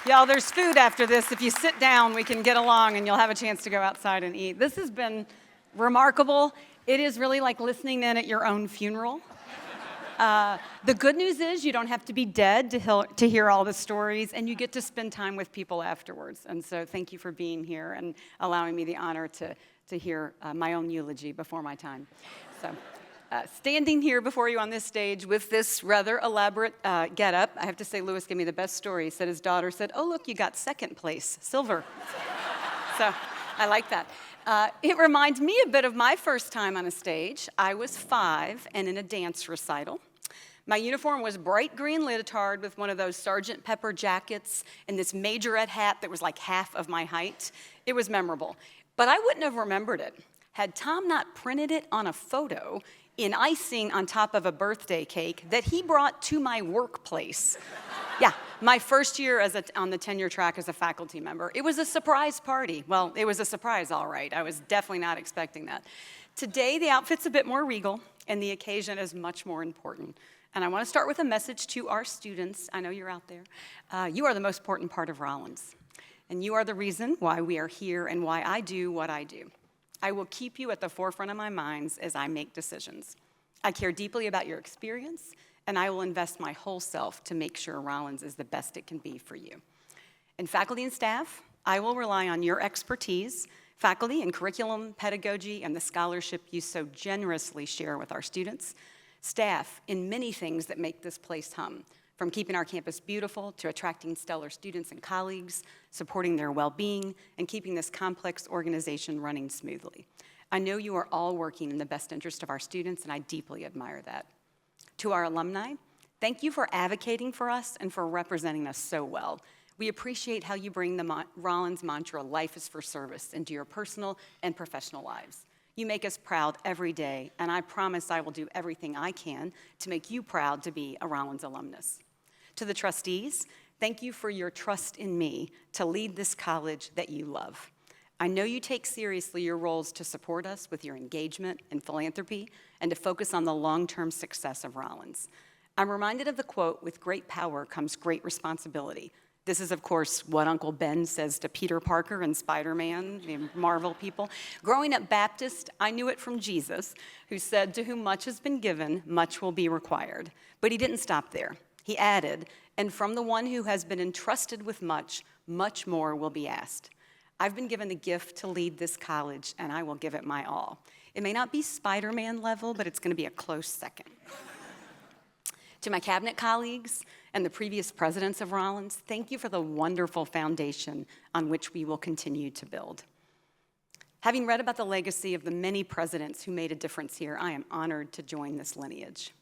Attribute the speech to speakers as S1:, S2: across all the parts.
S1: Y'all, there's food after this. If you sit down, we can get along and you'll have a chance to go outside and eat. This has been remarkable. It is really like listening in at your own funeral. The good news is you don't have to be dead to hear all the stories, and you get to spend time with people afterwards. And so thank you for being here and allowing me the honor to hear my own eulogy before my time. So. Standing here before you on this stage with this rather elaborate getup, I have to say Lewis gave me the best story. He said his daughter said, "Oh, look, you got second place, silver." So I like that. It reminds me a bit of my first time on a stage. I was 5 and in a dance recital. My uniform was bright green leotard with one of those Sergeant Pepper jackets and this majorette hat that was like half of my height. It was memorable, but I wouldn't have remembered it had Tom not printed it on a photo in icing on top of a birthday cake that he brought to my workplace. Yeah, my first year on the tenure track as a faculty member. It was a surprise party. Well, it was a surprise, all right. I was definitely not expecting that. Today, the outfit's a bit more regal, and the occasion is much more important. And I want to start with a message to our students. I know you're out there. You are the most important part of Rollins, and you are the reason why we are here and why I do what I do. I will keep you at the forefront of my minds as I make decisions. I care deeply about your experience, and I will invest my whole self to make sure Rollins is the best it can be for you. And faculty and staff, I will rely on your expertise, faculty in curriculum, pedagogy, and the scholarship you so generously share with our students. Staff in many things that make this place hum, from keeping our campus beautiful to attracting stellar students and colleagues, supporting their well-being, and keeping this complex organization running smoothly. I know you are all working in the best interest of our students, and I deeply admire that. To our alumni, thank you for advocating for us and for representing us so well. We appreciate how you bring the Rollins mantra, "Life is for service," into your personal and professional lives. You make us proud every day, and I promise I will do everything I can to make you proud to be a Rollins alumnus. To the trustees, thank you for your trust in me to lead this college that you love. I know you take seriously your roles to support us with your engagement and philanthropy and to focus on the long-term success of Rollins. I'm reminded of the quote, "With great power comes great responsibility." This is, of course, what Uncle Ben says to Peter Parker and Spider-Man, the Marvel people. Growing up Baptist, I knew it from Jesus, who said, "To whom much has been given, much will be required." But he didn't stop there. He added, "And from the one who has been entrusted with much, much more will be asked." I've been given the gift to lead this college, and I will give it my all. It may not be Spider-Man level, but it's going to be a close second. To my cabinet colleagues and the previous presidents of Rollins, thank you for the wonderful foundation on which we will continue to build. Having read about the legacy of the many presidents who made a difference here, I am honored to join this lineage.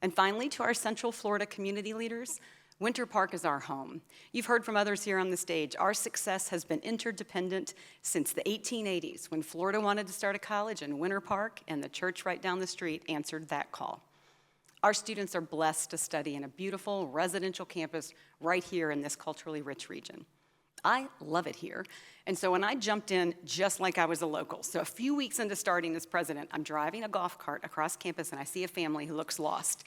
S1: And finally, to our Central Florida community leaders, Winter Park is our home. You've heard from others here on the stage. Our success has been interdependent since the 1880s, when Florida wanted to start a college in Winter Park, and the church right down the street answered that call. Our students are blessed to study in a beautiful residential campus right here in this culturally rich region. I love it here, and so when I jumped in just like I was a local, so a few weeks into starting as president, I'm driving a golf cart across campus and I see a family who looks lost.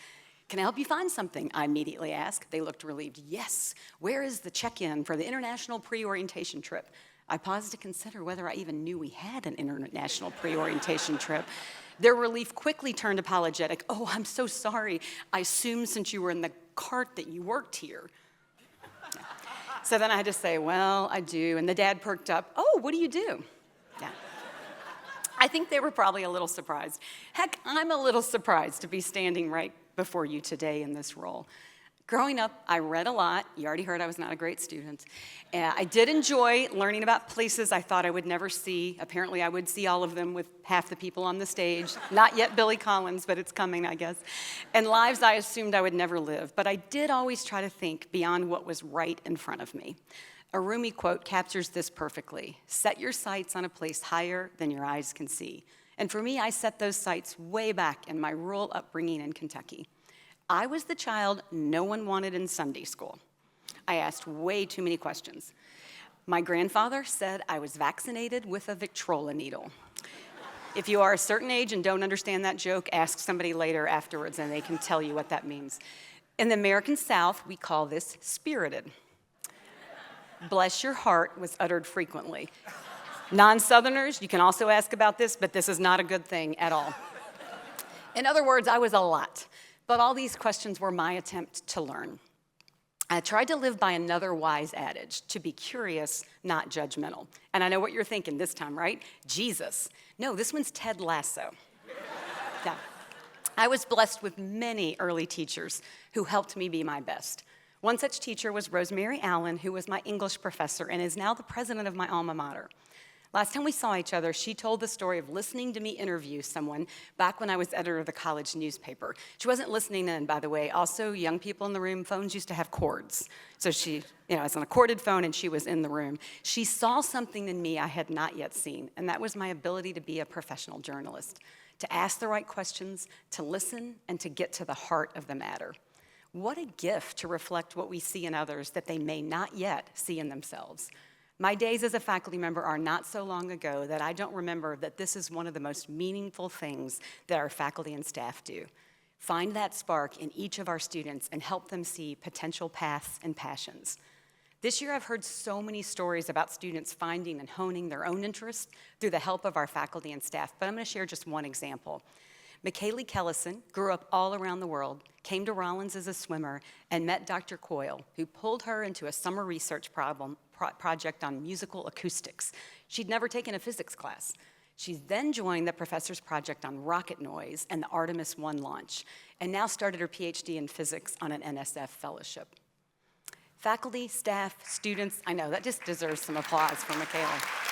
S1: "Can I help you find something?" I immediately ask. They looked relieved. "Yes, where is the check-in for the international pre-orientation trip?" I paused to consider whether I even knew we had an international pre-orientation trip. Their relief quickly turned apologetic. "Oh, I'm so sorry. I assumed since you were in the cart that you worked here." Yeah. So then I had to say, "Well, I do." And the dad perked up. "Oh, what do you do?" Yeah. I think they were probably a little surprised. Heck, I'm a little surprised to be standing right before you today in this role. Growing up, I read a lot. You already heard I was not a great student. I did enjoy learning about places I thought I would never see. Apparently, I would see all of them with half the people on the stage. Not yet Billy Collins, but it's coming, I guess. And lives I assumed I would never live. But I did always try to think beyond what was right in front of me. A Rumi quote captures this perfectly. "Set your sights on a place higher than your eyes can see." And for me, I set those sights way back in my rural upbringing in Kentucky. I was the child no one wanted in Sunday school. I asked way too many questions. My grandfather said I was vaccinated with a Victrola needle. If you are a certain age and don't understand that joke, ask somebody later afterwards and they can tell you what that means. In the American South, we call this spirited. bless your heart was uttered frequently. Non-Southerners, you can also ask about this, but this is not a good thing at all. In other words, I was a lot, but all these questions were my attempt to learn. I tried to live by another wise adage, to be curious, not judgmental. And I know what you're thinking this time, right? Jesus. No, this one's Ted Lasso. Yeah. I was blessed with many early teachers who helped me be my best. One such teacher was Rosemary Allen, who was my English professor and is now the president of my alma mater. Last time we saw each other, she told the story of listening to me interview someone back when I was editor of the college newspaper. She wasn't listening in, by the way. Also, young people in the room, phones used to have cords. So she, it was on a corded phone and she was in the room. She saw something in me I had not yet seen, and that was my ability to be a professional journalist, to ask the right questions, to listen, and to get to the heart of the matter. What a gift to reflect what we see in others that they may not yet see in themselves. My days as a faculty member are not so long ago that I don't remember that this is one of the most meaningful things that our faculty and staff do. Find that spark in each of our students and help them see potential paths and passions. This year I've heard so many stories about students finding and honing their own interests through the help of our faculty and staff, but I'm going to share just one example. McKaylee Kellison grew up all around the world, came to Rollins as a swimmer, and met Dr. Coyle, who pulled her into a summer research project on musical acoustics. She'd never taken a physics class. She then joined the professor's project on rocket noise and the Artemis I launch, and now started her PhD in physics on an NSF fellowship. Faculty, staff, students, I know, that just deserves some applause for McKaylee.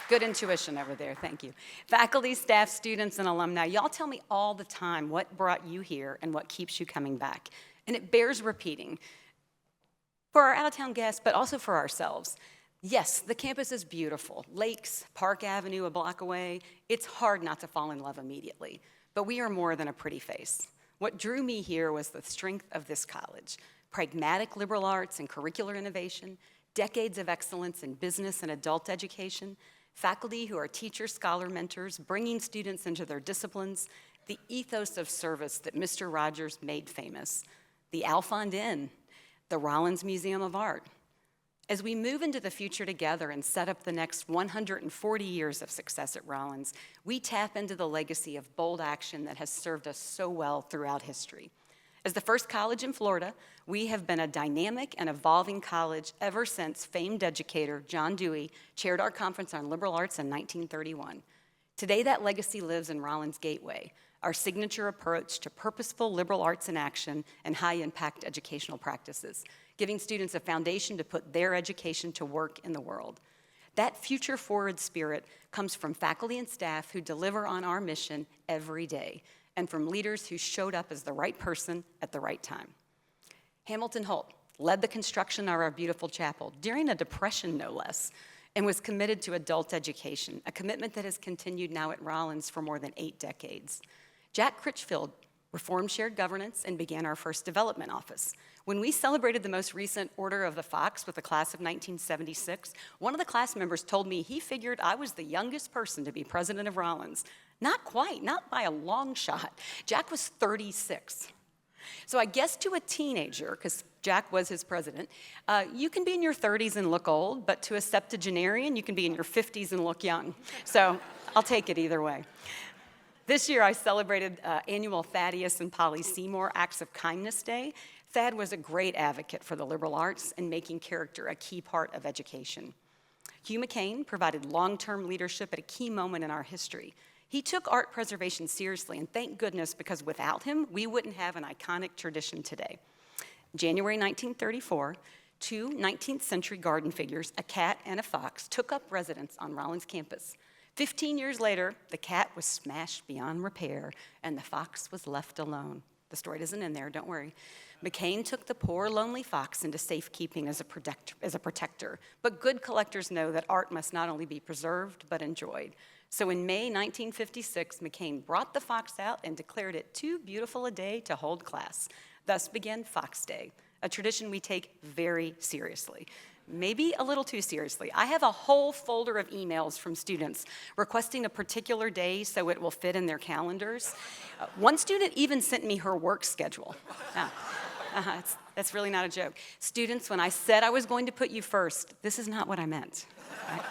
S1: Good intuition over there, thank you. Faculty, staff, students, and alumni, y'all tell me all the time what brought you here and what keeps you coming back. And it bears repeating for our out-of-town guests, but also for ourselves. Yes, the campus is beautiful. Lakes, Park Avenue a block away. It's hard not to fall in love immediately, but we are more than a pretty face. What drew me here was the strength of this college, pragmatic liberal arts and curricular innovation, decades of excellence in business and adult education, faculty who are teacher scholar mentors, bringing students into their disciplines, the ethos of service that Mr. Rogers made famous, the Alfond Inn, the Rollins Museum of Art. As we move into the future together and set up the next 140 years of success at Rollins, we tap into the legacy of bold action that has served us so well throughout history. As the first college in Florida, we have been a dynamic and evolving college ever since famed educator John Dewey chaired our conference on liberal arts in 1931. Today, that legacy lives in Rollins Gateway, our signature approach to purposeful liberal arts in action and high-impact educational practices, giving students a foundation to put their education to work in the world. That future-forward spirit comes from faculty and staff who deliver on our mission every day, and from leaders who showed up as the right person at the right time. Hamilton Holt led the construction of our beautiful chapel during a depression, no less, and was committed to adult education, a commitment that has continued now at Rollins for more than 8 decades. Jack Critchfield reformed shared governance and began our first development office. When we celebrated the most recent Order of the Fox with the class of 1976, one of the class members told me he figured I was the youngest person to be president of Rollins. Not quite, not by a long shot. Jack was 36. So I guess to a teenager, because Jack was his president, you can be in your 30s and look old, but to a septuagenarian, you can be in your 50s and look young. So I'll take it either way. This year I celebrated annual Thaddeus and Polly Seymour Acts of Kindness Day. Thad was a great advocate for the liberal arts and making character a key part of education. Hugh McCain provided long-term leadership at a key moment in our history. He took art preservation seriously, and thank goodness, because without him, we wouldn't have an iconic tradition today. January 1934, 2 19th century garden figures, a cat and a fox, took up residence on Rollins campus. 15 years later, the cat was smashed beyond repair, and the fox was left alone. The story doesn't end there, don't worry. McCain took the poor, lonely fox into safekeeping as a protector, but good collectors know that art must not only be preserved, but enjoyed. So in May 1956, McCain brought the fox out and declared it too beautiful a day to hold class. Thus began Fox Day, a tradition we take very seriously. Maybe a little too seriously. I have a whole folder of emails from students requesting a particular day so it will fit in their calendars. One student even sent me her work schedule. That's really not a joke. Students, when I said I was going to put you first, this is not what I meant. Right?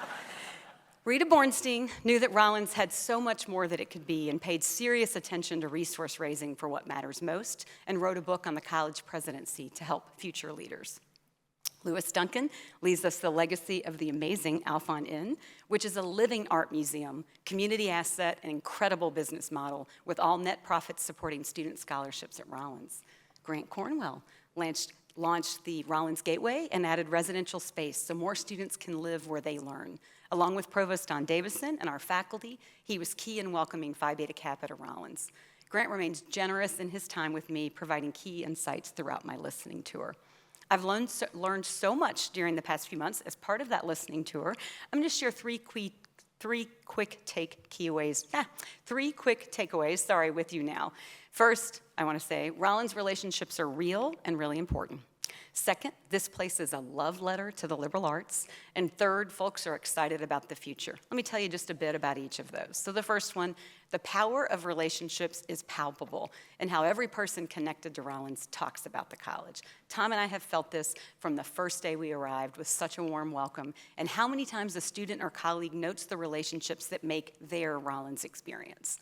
S1: Rita Bornstein knew that Rollins had so much more that it could be and paid serious attention to resource raising for what matters most and wrote a book on the college presidency to help future leaders. Lewis Duncan leaves us the legacy of the amazing Alphon Inn, which is a living art museum, community asset, and incredible business model with all net profits supporting student scholarships at Rollins. Grant Cornwell launched the Rollins Gateway and added residential space so more students can live where they learn. Along with Provost Don Davison and our faculty, he was key in welcoming Phi Beta Kappa to Rollins. Grant remains generous in his time with me, providing key insights throughout my listening tour. I've learned so much during the past few months as part of that listening tour. I'm going to share three quick takeaways, with you now. First, I want to say Rollins relationships are real and really important. Second, this place is a love letter to the liberal arts. And third, folks are excited about the future. Let me tell you just a bit about each of those. So the first one, the power of relationships is palpable in how every person connected to Rollins talks about the college. Tom and I have felt this from the first day we arrived with such a warm welcome, and how many times a student or colleague notes the relationships that make their Rollins experience.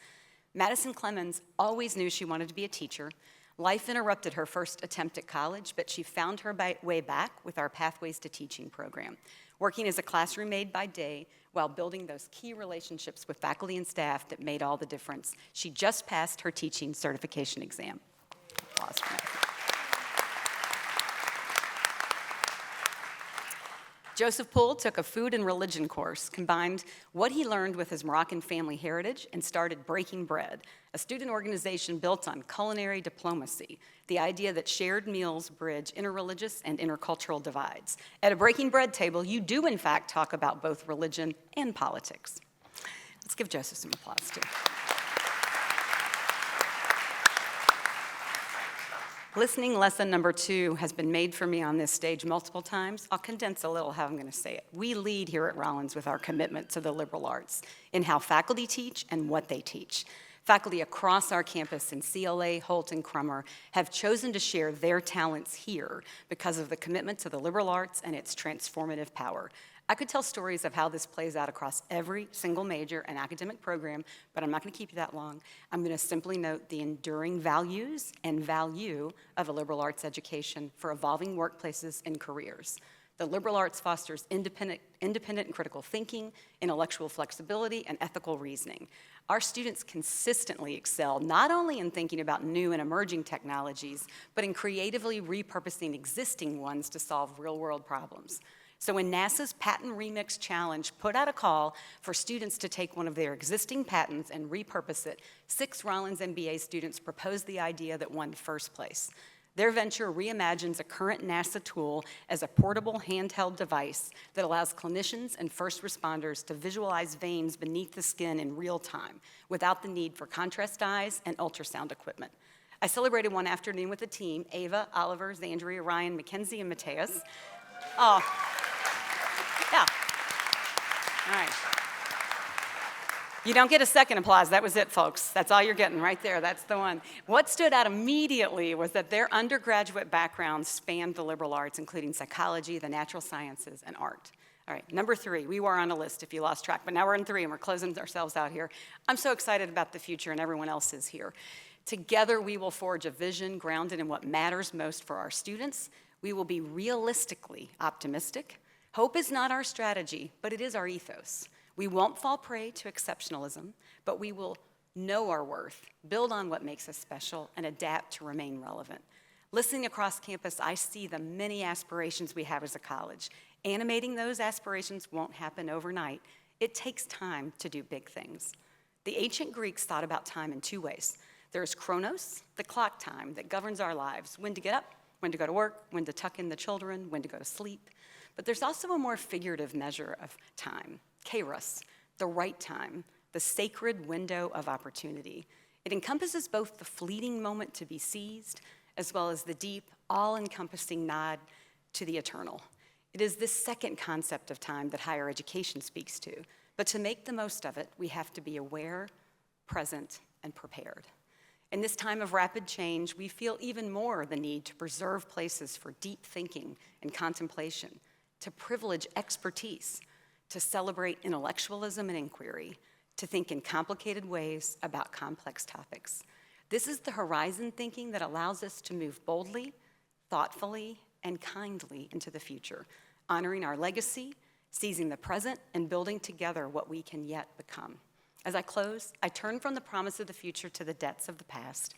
S1: Madison Clemens always knew she wanted to be a teacher. Life interrupted her first attempt at college, but she found her way back with our Pathways to Teaching program, working as a classroom aide by day while building those key relationships with faculty and staff that made all the difference. She just passed her teaching certification exam. Applause for Madison. Joseph Poole took a food and religion course, combined what he learned with his Moroccan family heritage, and started Breaking Bread, a student organization built on culinary diplomacy, the idea that shared meals bridge interreligious and intercultural divides. At a Breaking Bread table, you do, in fact, talk about both religion and politics. Let's give Joseph some applause, too. Listening lesson number 2 has been made for me on this stage multiple times. I'll condense a little how I'm going to say it. We lead here at Rollins with our commitment to the liberal arts in how faculty teach and what they teach. Faculty across our campus in CLA, Holt, and Crummer have chosen to share their talents here because of the commitment to the liberal arts and its transformative power. I could tell stories of how this plays out across every single major and academic program, but I'm not going to keep you that long. I'm going to simply note the enduring values and value of a liberal arts education for evolving workplaces and careers. The liberal arts fosters independent and critical thinking, intellectual flexibility, and ethical reasoning. Our students consistently excel not only in thinking about new and emerging technologies, but in creatively repurposing existing ones to solve real-world problems. So when NASA's Patent Remix Challenge put out a call for students to take one of their existing patents and repurpose it, 6 Rollins MBA students proposed the idea that won first place. Their venture reimagines a current NASA tool as a portable handheld device that allows clinicians and first responders to visualize veins beneath the skin in real time without the need for contrast dyes and ultrasound equipment. I celebrated one afternoon with the team, Ava, Oliver, Zandria, Ryan, Mackenzie, and Mateus. Oh, yeah. All right. You don't get a second applause. That was it, folks. That's all you're getting right there. That's the one. What stood out immediately was that their undergraduate backgrounds spanned the liberal arts, including psychology, the natural sciences, and art. All right, number 3. We were on a list if you lost track, but now we're in 3 and we're closing ourselves out here. I'm so excited about the future, and everyone else is here. Together, we will forge a vision grounded in what matters most for our students. We will be realistically optimistic. Hope is not our strategy, but it is our ethos. We won't fall prey to exceptionalism, but we will know our worth, build on what makes us special, and adapt to remain relevant. Listening across campus, I see the many aspirations we have as a college. Animating those aspirations won't happen overnight. It takes time to do big things. The ancient Greeks thought about time in 2 ways. There's chronos, the clock time that governs our lives, when to get up, when to go to work, when to tuck in the children, when to go to sleep. But there's also a more figurative measure of time, kairos, the right time, the sacred window of opportunity. It encompasses both the fleeting moment to be seized, as well as the deep, all-encompassing nod to the eternal. It is this second concept of time that higher education speaks to. But to make the most of it, we have to be aware, present, and prepared. In this time of rapid change, we feel even more the need to preserve places for deep thinking and contemplation, to privilege expertise, to celebrate intellectualism and inquiry, to think in complicated ways about complex topics. This is the horizon thinking that allows us to move boldly, thoughtfully, and kindly into the future, honoring our legacy, seizing the present, and building together what we can yet become. As I close, I turn from the promise of the future to the debts of the past.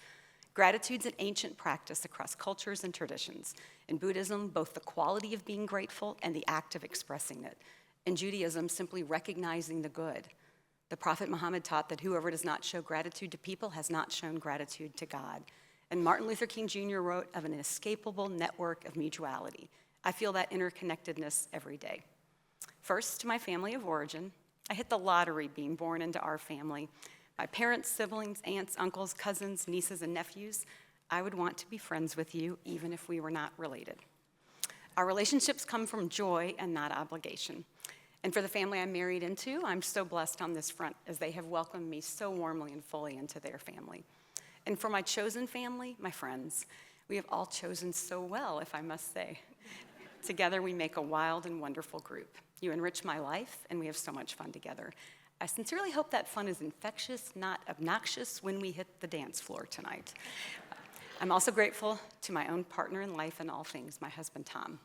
S1: Gratitude's an ancient practice across cultures and traditions. In Buddhism, both the quality of being grateful and the act of expressing it. In Judaism, simply recognizing the good. The Prophet Muhammad taught that whoever does not show gratitude to people has not shown gratitude to God. And Martin Luther King Jr. wrote of an inescapable network of mutuality. I feel that interconnectedness every day. First, to my family of origin, I hit the lottery being born into our family. My parents, siblings, aunts, uncles, cousins, nieces, and nephews, I would want to be friends with you even if we were not related. Our relationships come from joy and not obligation. And for the family I'm married into, I'm so blessed on this front as they have welcomed me so warmly and fully into their family. And for my chosen family, my friends, we have all chosen so well, if I must say. Together we make a wild and wonderful group. You enrich my life, and we have so much fun together. I sincerely hope that fun is infectious, not obnoxious, when we hit the dance floor tonight. I'm also grateful to my own partner in life and all things, my husband, Tom.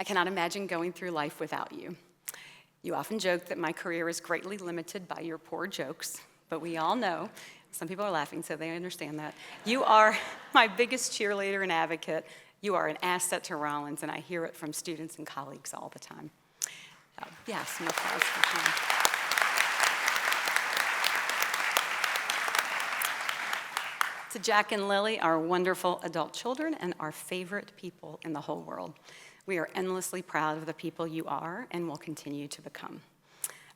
S1: I cannot imagine going through life without you. You often joke that my career is greatly limited by your poor jokes, but we all know, some people are laughing, so they understand that. You are my biggest cheerleader and advocate. You are an asset to Rollins, and I hear it from students and colleagues all the time. Some applause for Tom. To Jack and Lily, our wonderful adult children and our favorite people in the whole world. We are endlessly proud of the people you are and will continue to become.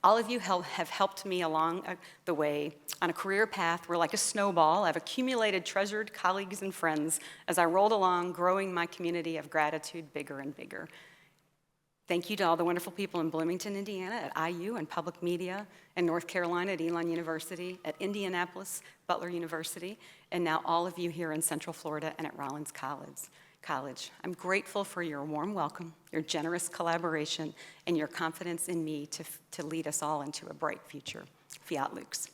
S1: All of you have helped me along the way on a career path where, like a snowball, I've accumulated treasured colleagues and friends as I rolled along, growing my community of gratitude bigger and bigger. Thank you to all the wonderful people in Bloomington, Indiana, at IU and Public Media, in North Carolina at Elon University, at Indianapolis, Butler University, and now all of you here in Central Florida and at Rollins College. I'm grateful for your warm welcome, your generous collaboration, and your confidence in me to lead us all into a bright future. Fiat Lux.